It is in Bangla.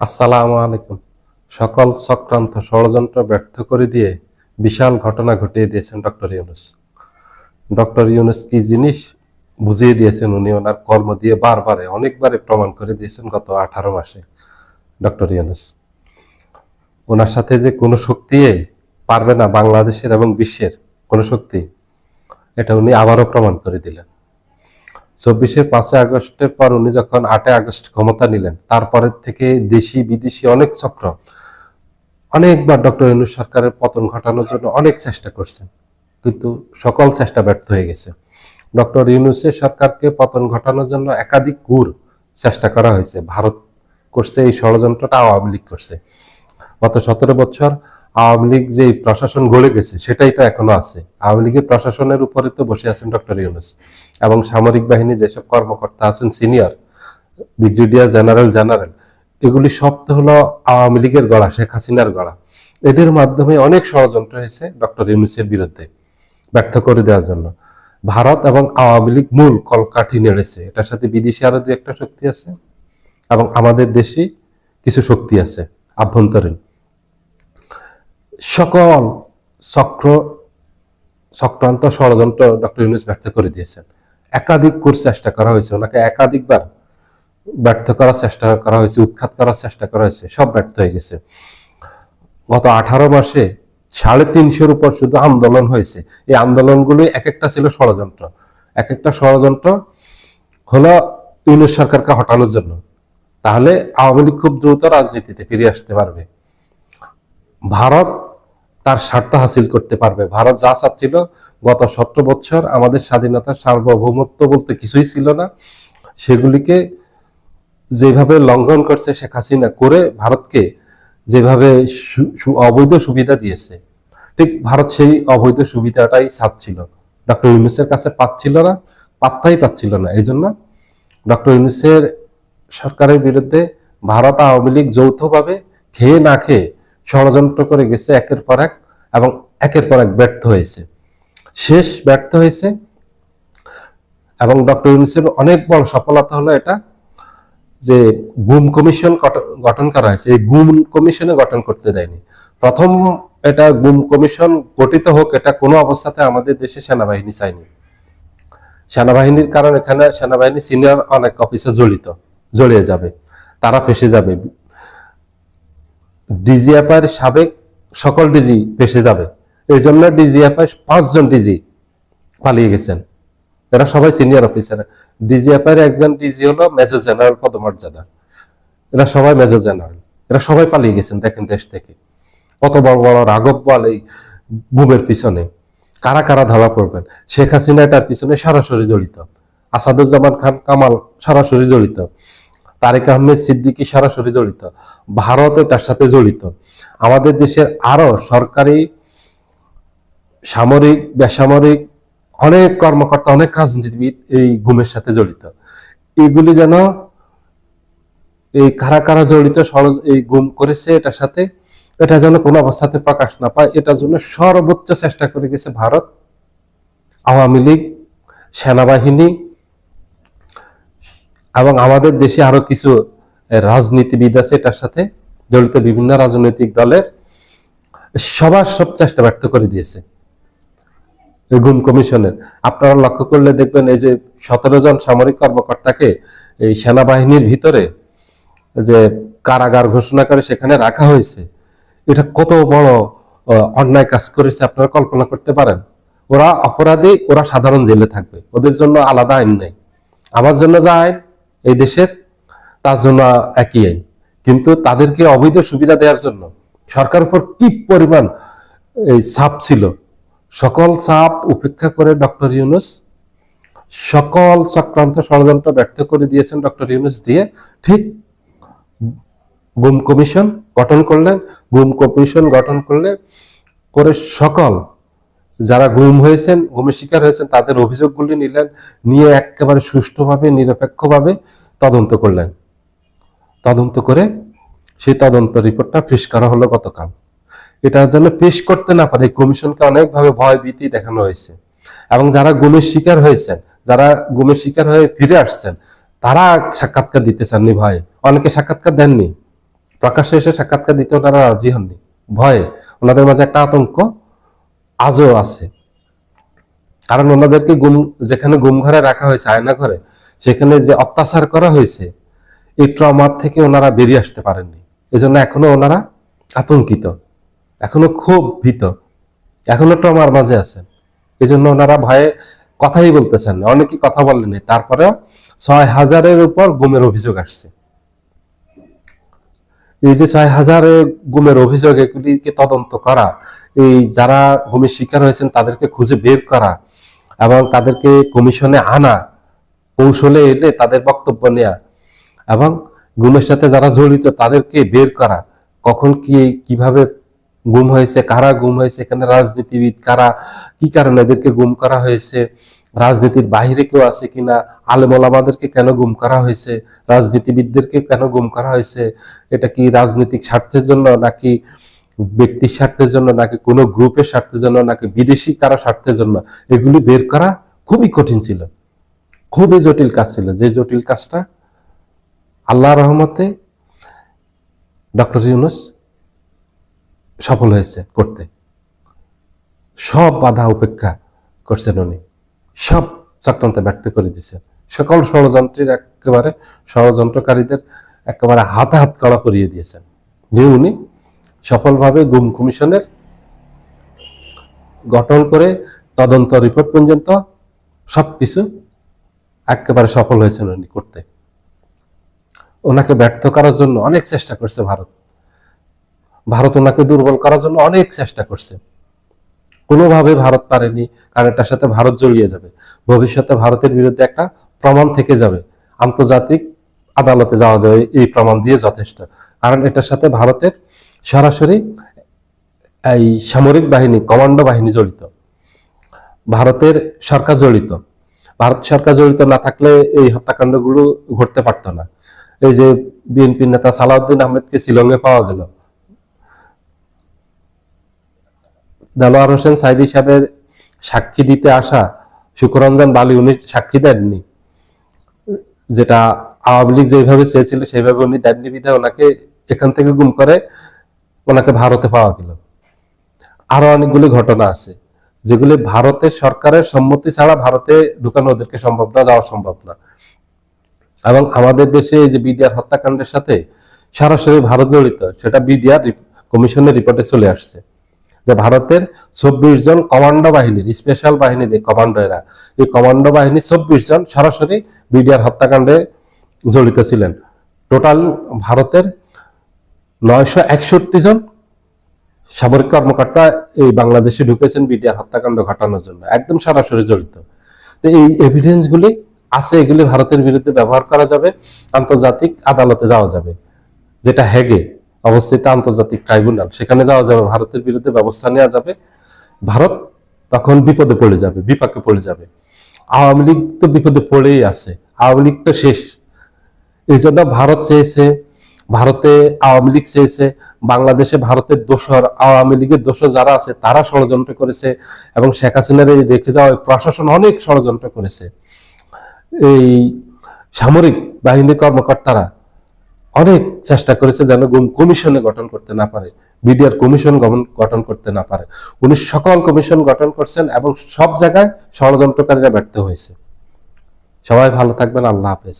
আসসালামু আলাইকুম। সকল চক্রান্ত ষড়যন্ত্র ব্যর্থ করে দিয়ে বিশাল ঘটনা ঘটিয়ে দিয়েছেন ডক্টর ইউনূস। ডক্টর ইউনূস কি জিনিস বুঝিয়ে দিয়েছেন উনি ওনার কর্ম দিয়ে বারবারে অনেকবারে প্রমাণ করে দিয়েছেন গত 18 মাসে। ডক্টর ইউনূস ওনার সাথে যে কোনো শক্তি পারবে না বাংলাদেশের এবং বিশ্বের কোনো শক্তি, এটা উনি আবারও প্রমাণ করে দিলেন। 5ই আগস্টের পর উনি যখন 8ই আগস্ট ক্ষমতা নিলেন, তারপরের থেকে দেশি বিদেশি অনেক চক্র অনেকবার ডক্টর ইউনূস সরকারের পতন ঘটানোর জন্য অনেক চেষ্টা করছেন, কিন্তু সকল চেষ্টা ব্যর্থ হয়ে গেছে। ডক্টর ইউনূসের সরকারকে পতন ঘটানোর জন্য একাধিক চেষ্টা করা হয়েছে। ভারত করছে এই ষড়যন্ত্রটা, আওয়ামী লীগ করছে। গত 17 বছর আওয়ামী লীগ যে প্রশাসন গড়ে গেছে সেটাই তো এখনো আছে। আওয়ামী লীগের প্রশাসনের উপরে তো বসে আছেন ডক্টর ইউনূস, এবং সামরিক বাহিনী যেসব কর্মকর্তা আছেন সিনিয়র, ব্রিগেডিয়ার জেনারেল, এগুলি সব তো হলো আওয়ামী লীগের গড়া, শেখ হাসিনার গড়া। এদের মাধ্যমে অনেক ষড়যন্ত্র হয়েছে ডক্টর ইউনূসের বিরুদ্ধে ব্যর্থ করে দেওয়ার জন্য। ভারত এবং আওয়ামী লীগ মূল কলকাঠি নেড়েছে। এটার সাথে বিদেশি আরো দু একটা শক্তি আছে, এবং আমাদের দেশি কিছু শক্তি আছে আভ্যন্তরীণ। সকল চক্রান্ত ষড়যন্ত্র ডক্টর ইউনূস ব্যর্থ করে দিয়েছেন। একাধিক চেষ্টা করা হয়েছে, ওনাকে একাধিকবার ব্যর্থ করার চেষ্টা করা হয়েছে, উৎখাত করার চেষ্টা করা হয়েছে, সব ব্যর্থ হয়ে গেছে। গত 18 মাসে 350-এর উপর শুধু আন্দোলন হয়েছে। এই আন্দোলনগুলো এক একটা ছিল ষড়যন্ত্র। এক একটা ষড়যন্ত্র হলো ইউনূস সরকারকে হটানোর জন্য, তাহলে আওয়ামী লীগ খুব দ্রুত রাজনীতিতে ফিরে আসতে পারবে, ভারত তার স্বার্থ হাসিল করতে পারবে। ভারত যা চাচ্ছিল, গত 17 বছর আমাদের স্বাধীনতার সার্বভৌমত্ব বলতে কিছুই ছিল না, সেগুলিকে যেভাবে লঙ্ঘন করছে শেখ হাসিনা, করে ভারতকে যেভাবে অবৈধ সুবিধা দিয়েছে, ঠিক ভারত সেই অবৈধ সুবিধাটাই চাচ্ছিল, ডক্টর ইউনূসের কাছে পাচ্ছিল না, পাত্তাই পাচ্ছিল না। এই জন্য ডক্টর ইউনূসের সরকারের বিরুদ্ধে ভারত আওয়ামী লীগ যৌথভাবে খেয়ে না খেয়ে ষড়যন্ত্র করে গেছে একের পর এক, এবং একের পর এক ব্যর্থ হয়েছে। শেষ ব্যর্থ হয়েছে, এবং ডক্টর ইউনূসের অনেক বড় সফলতা হলো এটা যে গুম কমিশন গঠন করা হয়েছে। এই গুম কমিশনে গঠন করতে দেয়নি। প্রথম এটা গুম কমিশন গঠিত হোক, এটা কোনো অবস্থাতে আমাদের দেশে সেনাবাহিনী চায়নি। সেনাবাহিনীর কারণ এখানে সেনাবাহিনী সিনিয়র অনেক অফিসার জড়িয়ে যাবে, তারা ফেসে যাবে। ডিজিএফআইয়ের সাবেক সকল ডিজি ফেসে যাবে। এই জন্য ডিজিএফআই 5 জন ডিজি পালিয়ে গেছেন, এরা সবাই সিনিয়র অফিসার। ডিজিএফআইয়ের একজন ডিজি হলো মেজর জেনারেল পদমর্যাদা, এরা সবাই মেজর জেনারেল, এরা সবাই পালিয়ে গেছেন। দেখেন দেশ থেকে কত বড় বড় রাঘব বল এই গুমের পিছনে কারা কারা ধরা পড়বেন। শেখ হাসিনা এটার পিছনে সরাসরি জড়িত, আসাদুজ্জামান খান কামাল সরাসরি জড়িত, তারেক আহমেদ সিদ্দিকী সরাসরি জড়িত, ভারত এটার সাথে জড়িত। আমাদের দেশের আরো সরকারি, সামরিক, বেসামরিক অনেক কর্মকর্তা, অনেক রাজনীতিবিদ এই গুমের সাথে জড়িত। এগুলি যেন এই কারা কারা জড়িত এই গুম করেছে এটার সাথে, এটা যেন কোনো অবস্থাতে প্রকাশ না পায়, এটার জন্য সর্বোচ্চ চেষ্টা করে গেছে ভারত, আওয়ামী লীগ, সেনাবাহিনী, এবং আমাদের দেশে আরো কিছু রাজনীতিবিদ আছে এটার সাথে জড়িত, বিভিন্ন রাজনৈতিক দলের সবার সব চেষ্টা ব্যর্থ করে দিয়েছে গুম কমিশনের। আপনারা লক্ষ্য করলে দেখবেন এই যে 17 জন সামরিক কর্মকর্তাকে এই সেনাবাহিনীর ভিতরে যে কারাগার ঘোষণা করে সেখানে রাখা হয়েছে, এটা কত বড় অন্যায় কাজ করেছে আপনারা কল্পনা করতে পারেন? ওরা অপরাধী, ওরা সাধারণ জেলে থাকবে, ওদের জন্য আলাদা আইন নেই। আমার জন্য যা আইন এই দেশের, তার জন্য একই আইন, কিন্তু তাদেরকে অবৈধ সুবিধা দেওয়ার জন্য সরকারের উপর কি পরিমাণ এই চাপ ছিল, সকল চাপ উপেক্ষা করে ডক্টর ইউনূস সকল চক্রান্ত ষড়যন্ত্র ব্যর্থ করে দিয়েছেন। ডক্টর ইউনূস দিয়ে ঠিক গুম কমিশন গঠন করলেন। গুম কমিশন গঠন করে সকল যারা গুম হয়েছেন, গুমের শিকার হয়েছেন, তাদের অভিযোগগুলি নিলেন, নিয়ে একেবারে সুষ্ঠুভাবে নিরপেক্ষভাবে তদন্ত করলেন। তদন্ত করে সেই তদন্ত রিপোর্টটা পেশ করা হলো গতকাল। এটার জন্য পেশ করতে না পারে কমিশনকে অনেকভাবে ভয় ভীতি দেখানো হয়েছে, এবং যারা গুমের শিকার হয়েছেন, যারা গুমের শিকার হয়ে ফিরে আসছেন, তারা সাক্ষাৎকার দিতে চাননি ভয়ে, অনেকে সাক্ষাৎকার দেননি, প্রকাশ্যে এসে সাক্ষাৎকার দিতে ওনারা রাজি হননি, ভয়ে। ওনাদের মাঝে একটা আতঙ্ক আজও আছে, কারণ ওনাদেরকে যেখানে গুম ঘরে রাখা হয়েছে, আয়না ঘরে, সেখানে যে অত্যাচার করা হয়েছে, এই ট্রমার থেকে ওনারা বেরিয়ে আসতে পারেননি। এজন্য এখনো ওনারা আতঙ্কিত, এখনো খুব ভীত, এখনো ট্রমার মাঝে আছেন। এই জন্য ওনারা ভয়ে কথাই বলতেছেন না, অনেকেই কথা বলেনি। তারপরেও ৬,০০০-এর উপর গুমের অভিযোগ আসছে। এই যে ৬,০০০ গুমের অভিযোগ, এগুলিকে তদন্ত করা, এই যারা গুমের শিকার হয়েছেন তাদেরকে খুঁজে বের করা এবং তাদেরকে কমিশনে আনা, কৌশলে এনে তাদের বক্তব্য নেওয়া এবং গুমের সাথে যারা জড়িত তাদেরকে বের করা, কখন কিভাবে গুম হয়েছে, কারা গুম হয়েছে, এখানে রাজনীতিবিদ কারা, কি কারণে এদেরকে গুম করা হয়েছে, রাজনীতির বাহিরে কেউ আছে কিনা, আলেম ওলামাদেরকে কেন গুম করা হয়েছে, রাজনীতিবিদদেরকে কেন গুম করা হয়েছে, এটা কি রাজনৈতিক স্বার্থের জন্য নাকি ব্যক্তির স্বার্থের জন্য নাকি কোনো গ্রুপের স্বার্থের জন্য নাকি বিদেশি কারো স্বার্থের জন্য, এগুলি বের করা খুবই কঠিন ছিল, খুবই জটিল কাজ ছিল। যে জটিল কাজটা আল্লাহর রহমতে ডক্টর ইউনূস সফল হয়েছে করতে। সব বাধা উপেক্ষা করছেন উনি, সব চক্রান্তে ব্যর্থ করে দিয়েছেন, সকল ষড়যন্ত্রকারীদের একেবারে হাতে হাত কড়া পরিয়ে দিয়েছেন, যে উনি সফলভাবে গুম কমিশনের গঠন করে তদন্ত রিপোর্ট পর্যন্ত সবকিছু একেবারে সফল হয়েছেন উনি করতে। ওনাকে ব্যর্থ করার জন্য অনেক চেষ্টা করছে ভারত ওনাকে দুর্বল করার জন্য অনেক চেষ্টা করছে, কোনোভাবে ভারত পারেনি। কারণ এটার সাথে ভারত জড়িয়ে যাবে, ভবিষ্যতে ভারতের বিরুদ্ধে একটা প্রমাণ থেকে যাবে, আন্তর্জাতিক আদালতে যাওয়া যাবে এই প্রমাণ দিয়ে যথেষ্ট। কারণ এটার সাথে ভারতের সরাসরি এই সামরিক বাহিনী, কমান্ডো বাহিনী জড়িত, ভারতের সরকার জড়িত। ভারত সরকার জড়িত না থাকলে এই হত্যাকাণ্ডগুলো ঘটতে পারতো না। এই যে বিএনপি নেতা সালাউদ্দিন আহমেদকে শিলংয়ে পাওয়া গেল, দেলোয়ার হোসেন সাইদি সাহেবের সাক্ষী দিতে আসা শুকরঞ্জন বালি উনি সাক্ষী দেননি, যেটা আওয়ামী লীগ যেভাবে চেয়েছিল সেইভাবে উনি দেননি, বিধায় ওনাকে এখান থেকে গুম করে ওনাকে ভারতে পাওয়া গেল। আরো অনেকগুলি ঘটনা আছে যেগুলি ভারতের সরকারের সম্মতি ছাড়া ভারতে ঢুকানো ওদেরকে সম্ভব না, যাওয়া সম্ভব না। এবং আমাদের দেশে এই যে বিডিআর হত্যাকাণ্ডের সাথে সরাসরি ভারত জড়িত, সেটা বিডিআর কমিশনের রিপোর্টে চলে আসছে যে ভারতের ২৪ জন কমান্ডো বাহিনীর, স্পেশাল বাহিনীর এই কমান্ডো, এই কমান্ডো বাহিনীর ২৪ জন সরাসরি বিডিআর হত্যাকাণ্ডে জড়িত ছিলেন। টোটাল ভারতের ৯৬১ জন সামরিক কর্মকর্তা এই বাংলাদেশে ঢুকেছেন বিডিআর হত্যাকাণ্ড ঘটানোর জন্য, একদম সরাসরি জড়িত। তো এই এভিডেন্সগুলি আছে, এগুলি ভারতের বিরুদ্ধে ব্যবহার করা যাবে, আন্তর্জাতিক আদালতে যাওয়া যাবে, যেটা হেগে অবস্থিত আন্তর্জাতিক ট্রাইব্যুনাল, সেখানে যাওয়া যাবে, ভারতের বিরুদ্ধে ব্যবস্থা নেওয়া যাবে। ভারত তখন বিপদে পড়ে যাবে, বিপাকে পড়ে যাবে। আওয়ামী লীগ তো বিপদে পড়েই আছে, আওয়ামী লীগ তো শেষ। এই জন্য ভারত চেয়েছে, ভারতে আওয়ামী লীগ চেয়েছে, বাংলাদেশে ভারতের দোসর, আওয়ামী লীগের দোসর যারা আছে তারা ষড়যন্ত্র করেছে, এবং শেখ হাসিনার রেখে যাওয়া প্রশাসন অনেক ষড়যন্ত্র করেছে। এই সামরিক বাহিনী কর্মকর্তারা অনেক চেষ্টা করেছে যেন গুম কমিশনে গঠন করতে না পারে, বিডিআর কমিশন গঠন করতে না পারে। উনি সকল কমিশন গঠন করছেন এবং সব জায়গায় ষড়যন্ত্রকারীরা ব্যর্থ হয়েছে। সবাই ভালো থাকবেন, আল্লাহ হাফেজ।